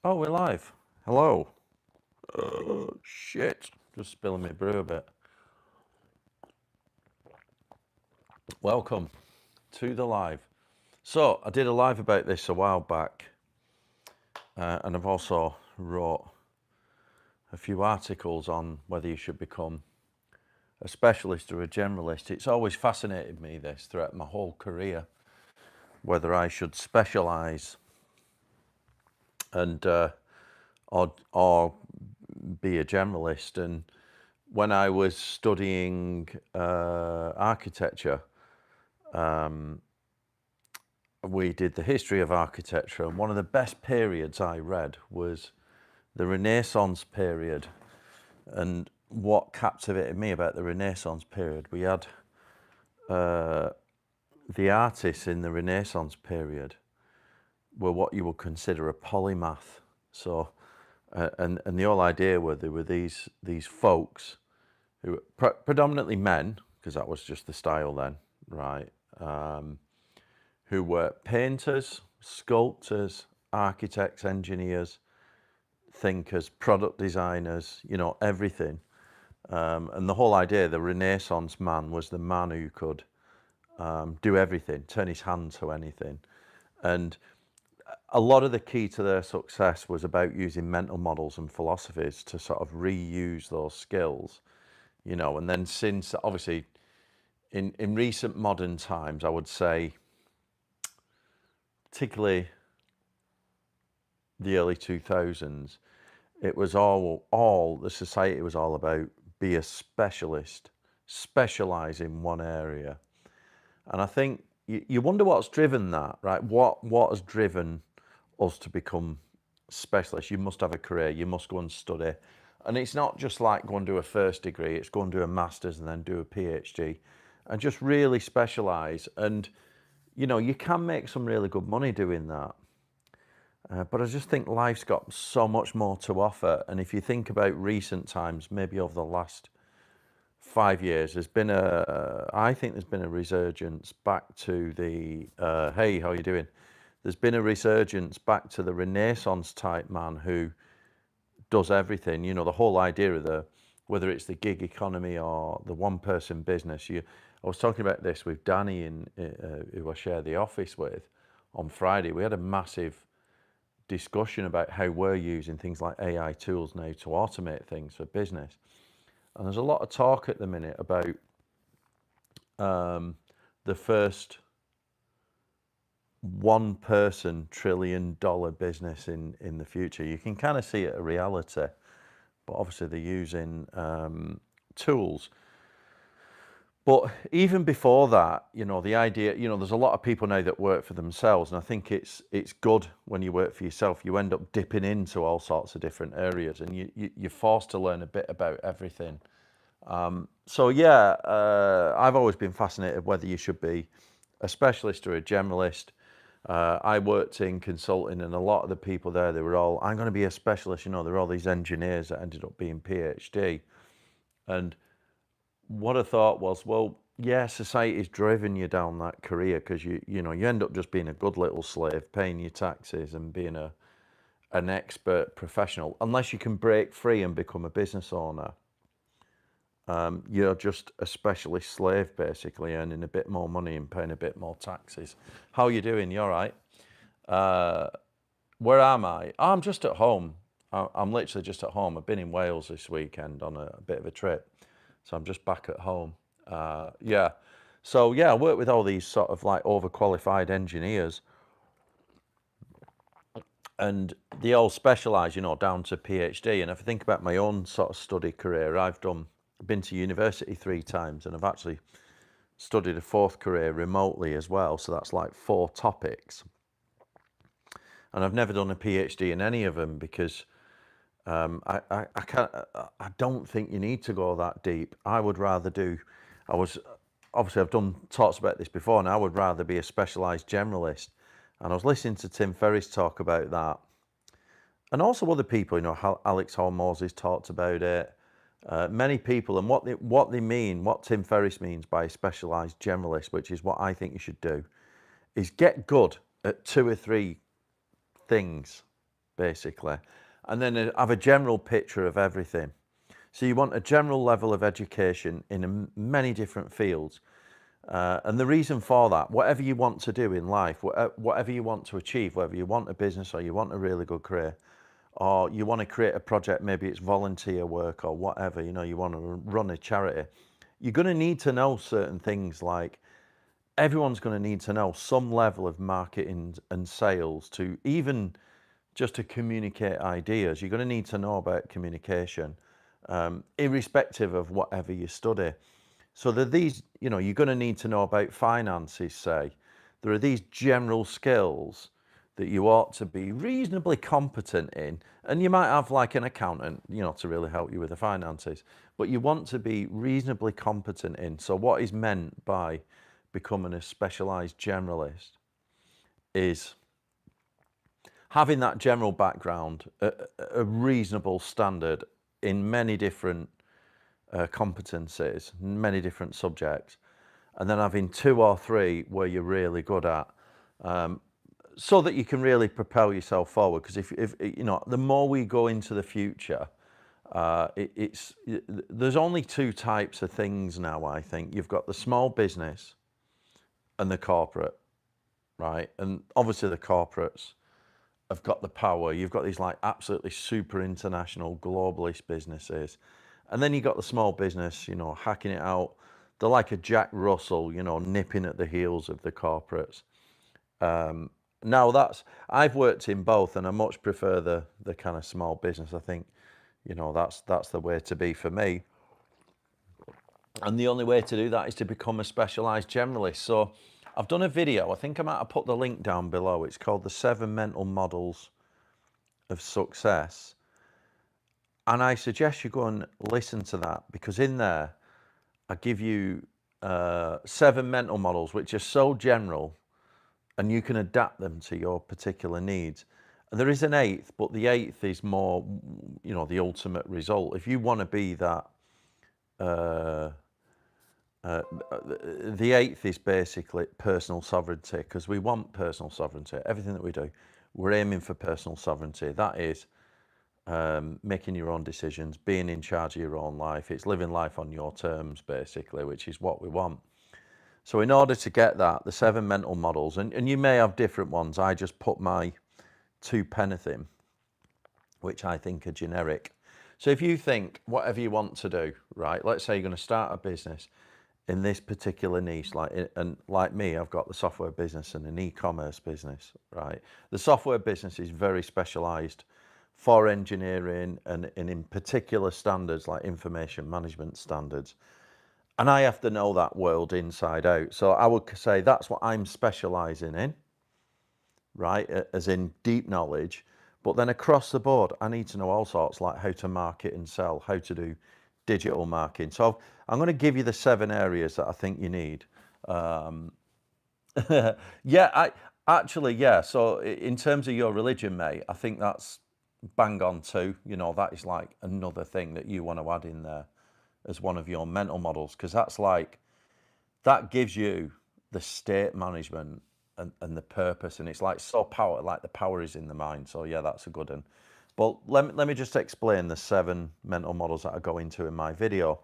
Oh, we're live. Hello. Shit. Just spilling my brew a bit. Welcome to the live. So, I did a live about this a while back, and I've also wrote a few articles on whether you should become a specialist or a generalist. It's always fascinated me, this, throughout my whole career, whether I should specialise and or be a generalist. And when I was studying architecture, we did the history of architecture, and one of the best periods I read was the Renaissance period. And what captivated me about the Renaissance period, we had the artists in the Renaissance period were what you would consider a polymath. So, and the whole idea were there were these folks who were predominantly men, because that was just the style then, right? Who were painters, sculptors, architects, engineers, thinkers, product designers, everything. And the whole idea, the Renaissance man was the man who could do everything, turn his hand to anything. And a lot of the key to their success was about using mental models and philosophies to sort of reuse those skills, and then since, obviously, in recent modern times, I would say, particularly the early 2000s, it was all the society was all about be a specialist, specialize in one area. And I think you wonder what's driven that, right? What has driven us to become specialists? You must have a career, you must go and study. And it's not just like go and do a first degree, it's go and do a master's and then do a PhD and just really specialize. And you can make some really good money doing that. But I just think life's got so much more to offer. And if you think about recent times, maybe over the last 5 years, I think there's been a resurgence back to the, hey, how are you doing? There's been a resurgence back to the Renaissance type man who does everything. The whole idea of whether it's the gig economy or the one person business. I was talking about this with Danny, who I share the office with, on Friday. We had a massive discussion about how we're using things like AI tools now to automate things for business. And there's a lot of talk at the minute about the first one-person trillion-dollar business in the future. You can kind of see it a reality, but obviously they're using tools. But even before that, the idea, there's a lot of people now that work for themselves, and I think it's good when you work for yourself. You end up dipping into all sorts of different areas, and you're forced to learn a bit about everything. So yeah, I've always been fascinated whether you should be a specialist or a generalist. I worked in consulting, and a lot of the people there, they were all, I'm going to be a specialist. There were all these engineers that ended up being PhD. And what I thought was, well, yeah, society's driven you down that career because you end up just being a good little slave, paying your taxes and being an expert professional. Unless you can break free and become a business owner, you're just a specialist slave, basically, earning a bit more money and paying a bit more taxes. How are you doing? You all right? Where am I? Oh, I'm just at home. I'm literally just at home. I've been in Wales this weekend on a bit of a trip. So I'm just back at home. Yeah. So yeah, I work with all these sort of like overqualified engineers, and they all specialise, down to PhD. And if I think about my own sort of study career, I've been to university 3 times, and I've actually studied a 4th career remotely as well. So that's like 4 topics. And I've never done a PhD in any of them because I don't think you need to go that deep. I would rather obviously I've done talks about this before, and I would rather be a specialised generalist. And I was listening to Tim Ferriss talk about that, and also other people, Alex Hormozy talked about it. Many people, and what they mean, what Tim Ferriss means by a specialised generalist, which is what I think you should do, is get good at 2 or 3 things basically. And then have a general picture of everything. So you want a general level of education in many different fields. And the reason for that, whatever you want to do in life, whatever you want to achieve, whether you want a business or you want a really good career, or you want to create a project, maybe it's volunteer work or whatever, you know, you want to run a charity, you're going to need to know certain things. Like everyone's going to need to know some level of marketing and sales to even just to communicate ideas. You're going to need to know about communication, irrespective of whatever you study. So there are these, you know, you're going to need to know about finances, say. There are these general skills that you ought to be reasonably competent in. And you might have like an accountant, you know, to really help you with the finances. But you want to be reasonably competent in. So what is meant by becoming a specialised generalist is having that general background, a reasonable standard in many different competencies, many different subjects, and then having 2 or 3 where you're really good at, so that you can really propel yourself forward. Because if you know, the more we go into the future, there's only 2 types of things now. I think you've got the small business and the corporate, right? And obviously the corporates have got the power. You've got these like absolutely super international globalist businesses. And then you got the small business, you know, hacking it out. They're like a Jack Russell, you know, nipping at the heels of the corporates. Now I've worked in both, and I much prefer the kind of small business. I think, you know, that's the way to be for me. And the only way to do that is to become a specialised generalist. So I've done a video. I think I might have put the link down below. It's called The 7 Mental Models of Success. And I suggest you go and listen to that, because in there, I give you 7 mental models, which are so general, and you can adapt them to your particular needs. And there is an 8th, but the 8th is more, you know, the ultimate result. If you want to be that, the 8th is basically personal sovereignty, because we want personal sovereignty. Everything that we do, we're aiming for personal sovereignty. That is making your own decisions, being in charge of your own life. It's living life on your terms, basically, which is what we want. So in order to get that, the 7 mental models, and you may have different ones. I just put my 2 penneth in, which I think are generic. So if you think whatever you want to do, right, let's say you're going to start a business in this particular niche, like me, I've got the software business and an e-commerce business, right? The software business is very specialised for engineering and in particular standards like information management standards. And I have to know that world inside out. So I would say that's what I'm specialising in, right? As in deep knowledge. But then across the board, I need to know all sorts, like how to market and sell, how to do digital marketing. So I'm going to give you the 7 areas that I think you need. Yeah, yeah. So in terms of your religion, mate, I think that's bang on too. You know, that is like another thing that you want to add in there as one of your mental models, because that's like, that gives you the state management and the purpose, and it's like so power, like the power is in the mind. So yeah, that's a good one. But let me just explain the 7 mental models that I go into in my video.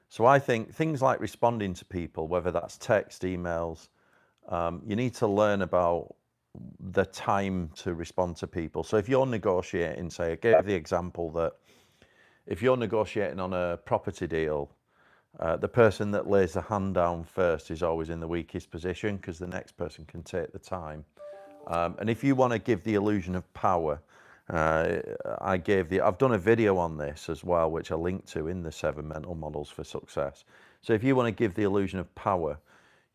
So I think things like responding to people, whether that's text, emails, you need to learn about the time to respond to people. So if you're negotiating, say, I gave the example that if you're negotiating on a property deal, the person that lays the hand down first is always in the weakest position, because the next person can take the time. And if you want to give the illusion of power, I've done a video on this as well, which I link to in the 7 mental models for success. So if you want to give the illusion of power,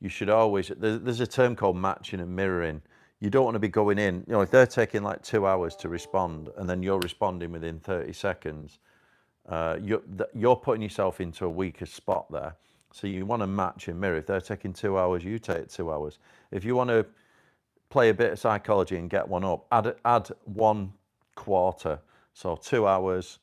you should always, there's a term called matching and mirroring. You don't want to be going in, you know, if they're taking like 2 hours to respond and then you're responding within 30 seconds, you're putting yourself into a weaker spot there. So you want to match and mirror. If they're taking 2 hours, you take 2 hours. If you want to play a bit of psychology and get one up, add 1 quarter. So 2 hours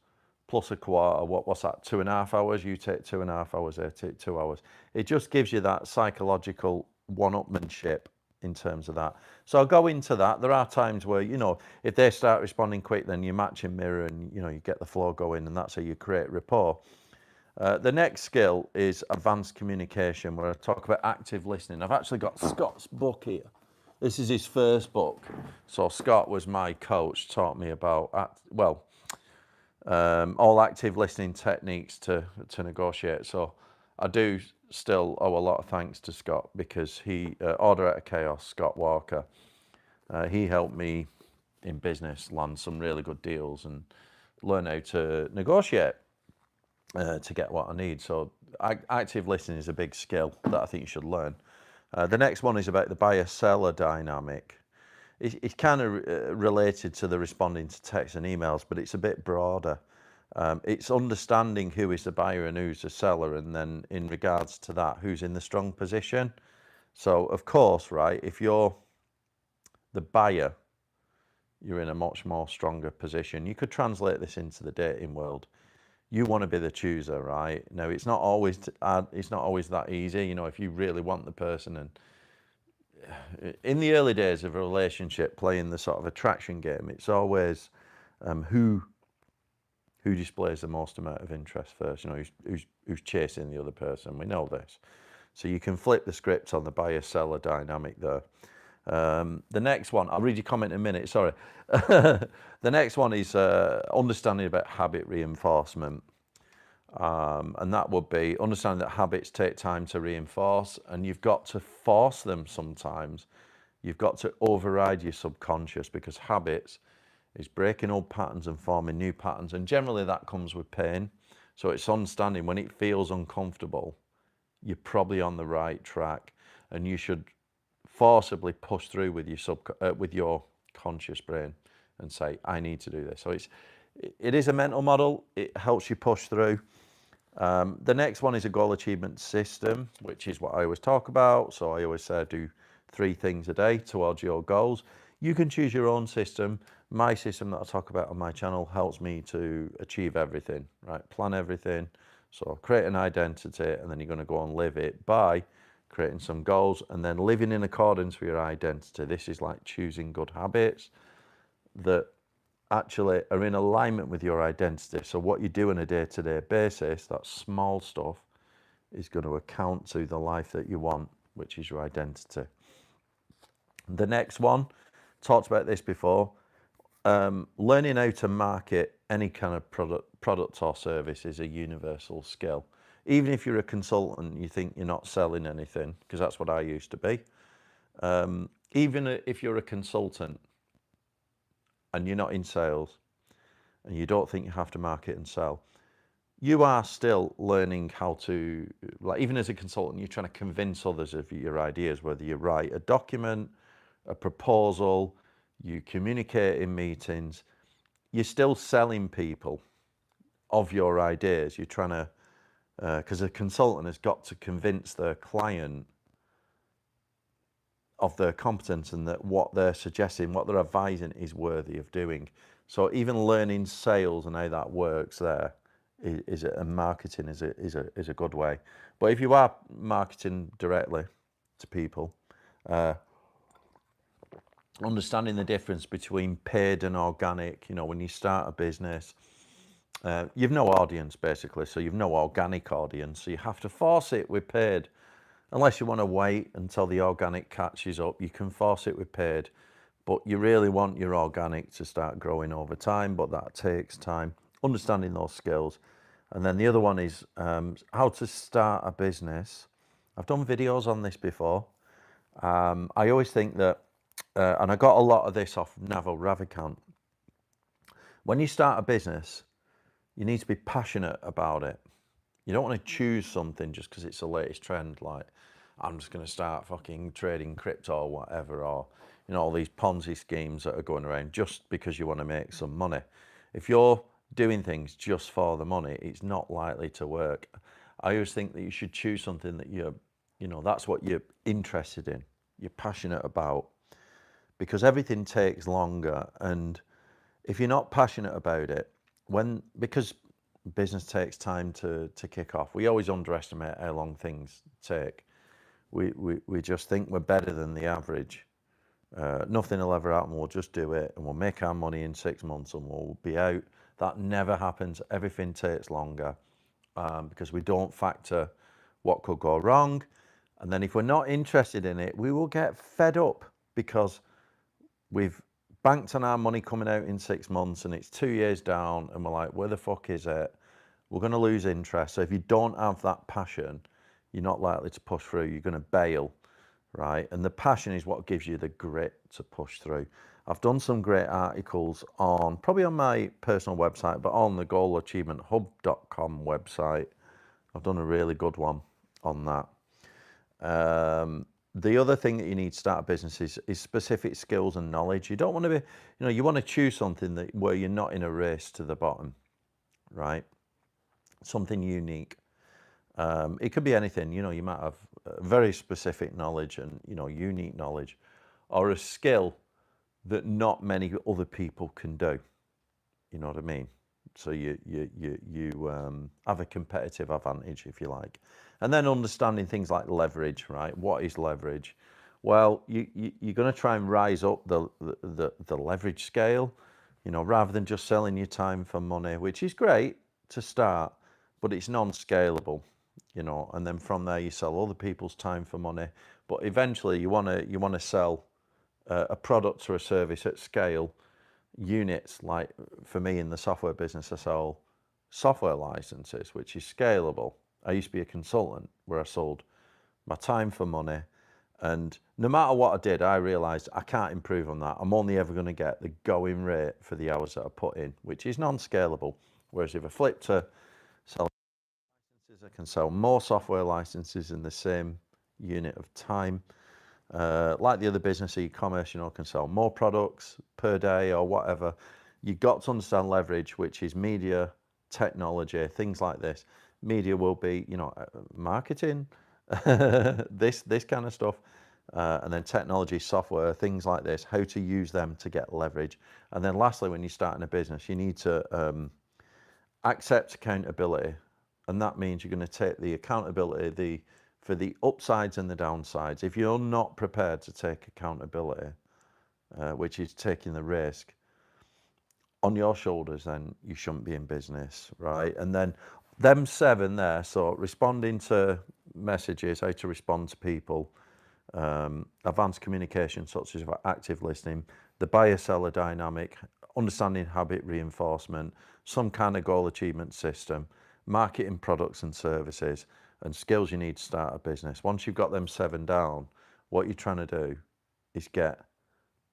plus a quarter, what's that, 2.5 hours? You take 2.5 hours, they take 2 hours. It just gives you that psychological one-upmanship in terms of that. So I'll go into that. There are times where, you know, if they start responding quick, then you match and mirror and, you know, you get the flow going, and that's how you create rapport. The next skill is advanced communication, where I talk about active listening. I've actually got Scott's book here. This is his first book. So Scott was my coach, taught me about, all active listening techniques to negotiate. So I do still owe a lot of thanks to Scott, because he, Order Out of Chaos, Scott Walker, he helped me in business land some really good deals and learn how to negotiate to get what I need. So active listening is a big skill that I think you should learn. The next one is about the buyer-seller dynamic. It's kind of related to the responding to texts and emails, but it's a bit broader. It's understanding who is the buyer and who's the seller, and then in regards to that, who's in the strong position. So of course, right, if you're the buyer, you're in a much more stronger position. You could translate this into the dating world. You want to be the chooser, right? Now, it's not always that easy. You know, if you really want the person, and in the early days of a relationship, playing the sort of attraction game, it's always who displays the most amount of interest first. You know, who's chasing the other person. We know this, so you can flip the script on the buyer-seller dynamic there. The next one, I'll read your comment in a minute, sorry. The next one is understanding about habit reinforcement. And that would be understanding that habits take time to reinforce, and you've got to force them sometimes. You've got to override your subconscious, because habits is breaking old patterns and forming new patterns, and generally that comes with pain. So it's understanding when it feels uncomfortable, you're probably on the right track, and you should forcibly push through with your conscious brain and say, I need to do this. So it is a mental model. It helps you push through. The next one is a goal achievement system, which is what I always talk about. So I always say do 3 things a day towards your goals. You can choose your own system. My system that I talk about on my channel helps me to achieve everything, right? Plan everything. So create an identity, and then you're going to go and live it by creating some goals and then living in accordance with your identity. This is like choosing good habits that actually are in alignment with your identity. So what you do on a day-to-day basis, that small stuff, is going to account to the life that you want, which is your identity. The next one, talked about this before, learning how to market any kind of product or service is a universal skill. Even if you're a consultant, you think you're not selling anything, because that's what I used to be. Even if you're a consultant and you're not in sales and you don't think you have to market and sell, you are still learning how to, like, even as a consultant, you're trying to convince others of your ideas, whether you write a document, a proposal, you communicate in meetings, you're still selling people of your ideas. You're trying to, because a consultant has got to convince their client of their competence and that what they're suggesting, what they're advising is worthy of doing. So even learning sales and how that works there is and marketing is a good way. But if you are marketing directly to people, understanding the difference between paid and organic. You know, when you start a business, you've no audience basically, so you've no organic audience, so you have to force it with paid. Unless you want to wait until the organic catches up, you can force it with paid, but you really want your organic to start growing over time, but that takes time. Understanding those skills. And then the other one is how to start a business. I've done videos on this before. I always think that, and I got a lot of this off Naval Ravikant, when you start a business, you need to be passionate about it. You don't want to choose something just because it's the latest trend, like I'm just going to start fucking trading crypto or whatever, or you know, all these Ponzi schemes that are going around just because you want to make some money. If you're doing things just for the money, it's not likely to work. I always think that you should choose something that you know, that's what you're interested in, you're passionate about, because everything takes longer. And if you're not passionate about it, because business takes time to kick off, we always underestimate how long things take. We just think we're better than the average. Nothing will ever happen. We'll just do it and we'll make our money in 6 months and we'll be out. That never happens. Everything takes longer because we don't factor what could go wrong. And then if we're not interested in it, we will get fed up because we've banked on our money coming out in 6 months and it's 2 years down and we're like, where the fuck is it? We're going to lose interest. So if you don't have that passion, you're not likely to push through. You're going to bail, right? And the passion is what gives you the grit to push through. I've done some great articles on, probably on my personal website, but on the goalachievementhub.com website. I've done a really good one on that. The other thing that you need to start a business is specific skills and knowledge. You don't want to be, you want to choose something where you're not in a race to the bottom, right? Something unique. It could be anything, you might have very specific knowledge and, unique knowledge, or a skill that not many other people can do. You know what I mean? So you have a competitive advantage, if you like. And then understanding things like leverage, right? What is leverage? Well, you're going to try and rise up the leverage scale, rather than just selling your time for money, which is great to start, but it's non-scalable, and then from there you sell other people's time for money. But eventually you want to sell a product or a service at scale, units. Like for me in the software business, I sell software licenses, which is scalable. I used to be a consultant where I sold my time for money, and no matter what I did, I realized I can't improve on that. I'm only ever going to get the going rate for the hours that I put in, which is non-scalable. Whereas if I flip to selling licenses, I can sell more software licenses in the same unit of time. Like the other business, e-commerce, can sell more products per day or whatever. You've got to understand leverage, which is media, technology, things like this. Media will be, marketing, this kind of stuff. And then technology, software, things like this, how to use them to get leverage. And then lastly, when you're starting a business, you need to accept accountability. And that means you're going to take the accountability for the upsides and the downsides. If you're not prepared to take accountability, which is taking the risk on your shoulders, then you shouldn't be in business, right? And then them 7 there, so responding to messages, how to respond to people, advanced communication such as active listening, the buyer-seller dynamic, understanding habit reinforcement, some kind of goal achievement system, marketing products and services, and skills you need to start a business. Once you've got them 7 down, what you're trying to do is get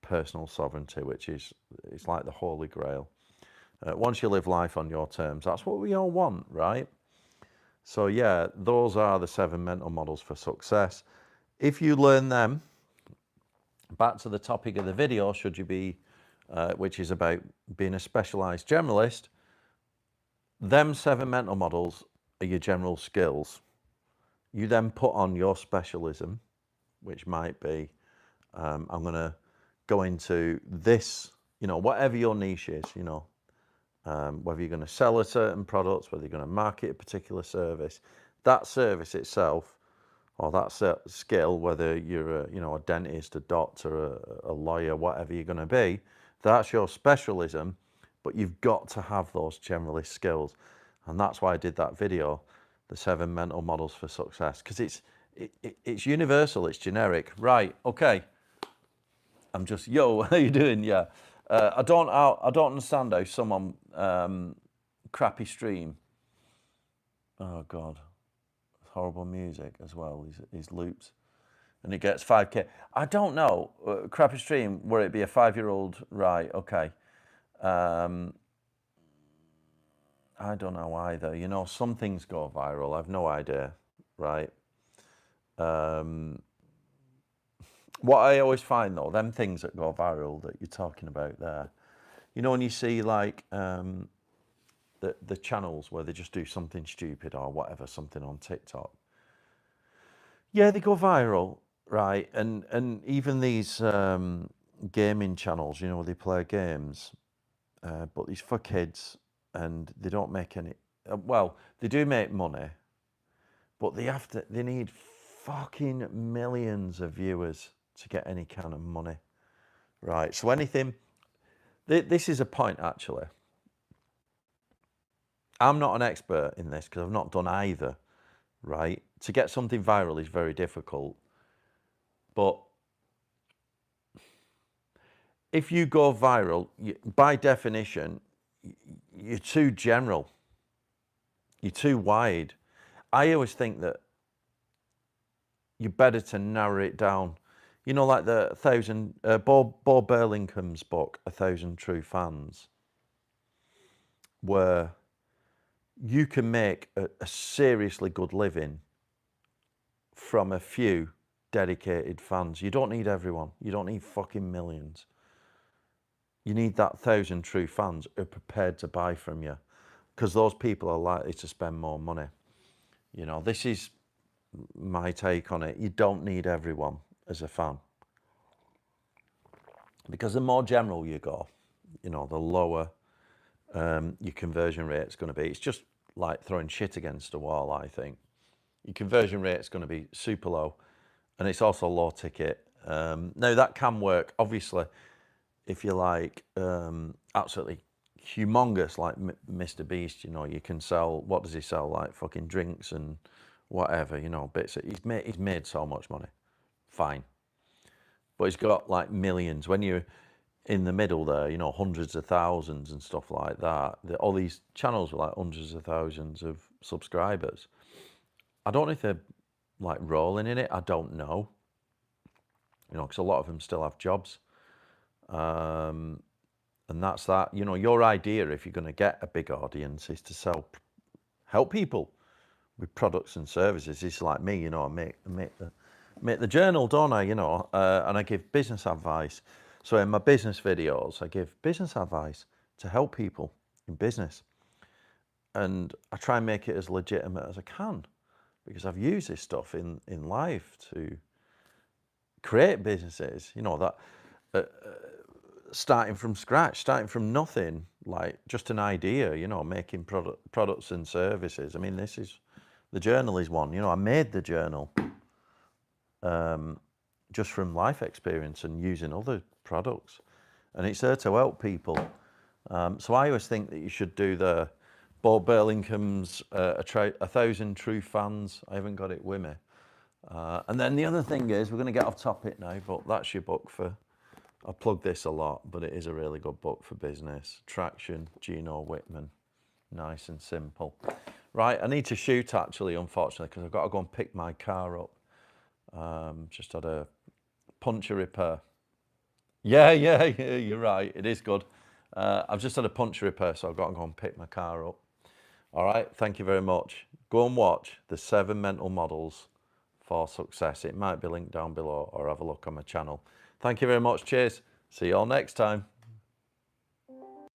personal sovereignty, which is, it's like the holy grail. Once you live life on your terms, that's what we all want, right? So yeah, those are the 7 mental models for success. If you learn them, back to the topic of the video, should you be, which is about being a specialized generalist, them 7 mental models are your general skills. You then put on your specialism, which might be, I'm going to go into this, whatever your niche is, whether you're going to sell a certain product, whether you're going to market a particular service, that service itself, or that skill, whether you're a dentist, a doctor, a lawyer, whatever you're going to be, that's your specialism, but you've got to have those generalist skills. And that's why I did that video, the 7 mental models for success, because it's universal, it's generic. Right, okay. I'm just, yo, how you doing? Yeah. I don't understand how someone, crappy stream. Oh God, horrible music as well. His loops, and it gets 5K. I don't know. Crappy stream, where it be a 5-year-old, right? Okay. I don't know either. Some things go viral. I've no idea, right? What I always find though, them things that go viral that you're talking about there, when you see like the channels where they just do something stupid or whatever, something on TikTok. Yeah, they go viral, right? And even these gaming channels, where they play games, but it's for kids and they don't make any. Well, they do make money, but they need fucking millions of viewers to get any kind of money. Right, so anything, this is a point actually. I'm not an expert in this because I've not done either, right? To get something viral is very difficult. But if you go viral, by definition, you're too general. You're too wide. I always think that you're better to narrow it down. You know, like the 1,000, Bob Burlingham's book, 1,000 True Fans, where you can make a seriously good living from a few dedicated fans. You don't need everyone. You don't need fucking millions. You need that 1,000 true fans who are prepared to buy from you, because those people are likely to spend more money. You know, this is my take on it. You don't need everyone as a fan, because the more general you go, you know, the lower your conversion rate is going to be. It's just like throwing shit against a wall, I think. Your conversion rate is going to be super low, and it's also low ticket. Now that can work, obviously, if you're like absolutely humongous, like Mr. Beast. You know, you can sell, what does he sell, like fucking drinks and whatever, you know, bits. He's made so much money, fine. But he's got like millions. When you're in the middle there, you know, hundreds of thousands and stuff like that. All these channels with like hundreds of thousands of subscribers. I don't know if they're like rolling in it. I don't know. You know, because a lot of them still have jobs. And that's that. You know, your idea, if you're going to get a big audience, is to help people with products and services. It's like me, you know, I make the journal, don't I? You know, and I give business advice. So in my business videos, I give business advice to help people in business. And I try and make it as legitimate as I can, because I've used this stuff in life to create businesses, you know, that starting from scratch, starting from nothing, like just an idea, you know, making products and services. I mean, this is, the journal is one, you know, I made the journal just from life experience and using other products, and it's there to help people. So I always think that you should do the Bob Burlingham's 1,000 True Fans. I haven't got it with me. And then the other thing is, we're going to get off topic now, but that's your book for, I plug this a lot, but it is a really good book for business. Traction, Gino Whitman. Nice and simple. Right, I need to shoot actually, unfortunately, because I've got to go and pick my car up. Just had a puncture repair. Yeah, you're right. It is good. I've just had a puncture repair, so I've got to go and pick my car up. All right, thank you very much. Go and watch the 7 mental models for success. It might be linked down below, or have a look on my channel. Thank you very much. Cheers. See you all next time.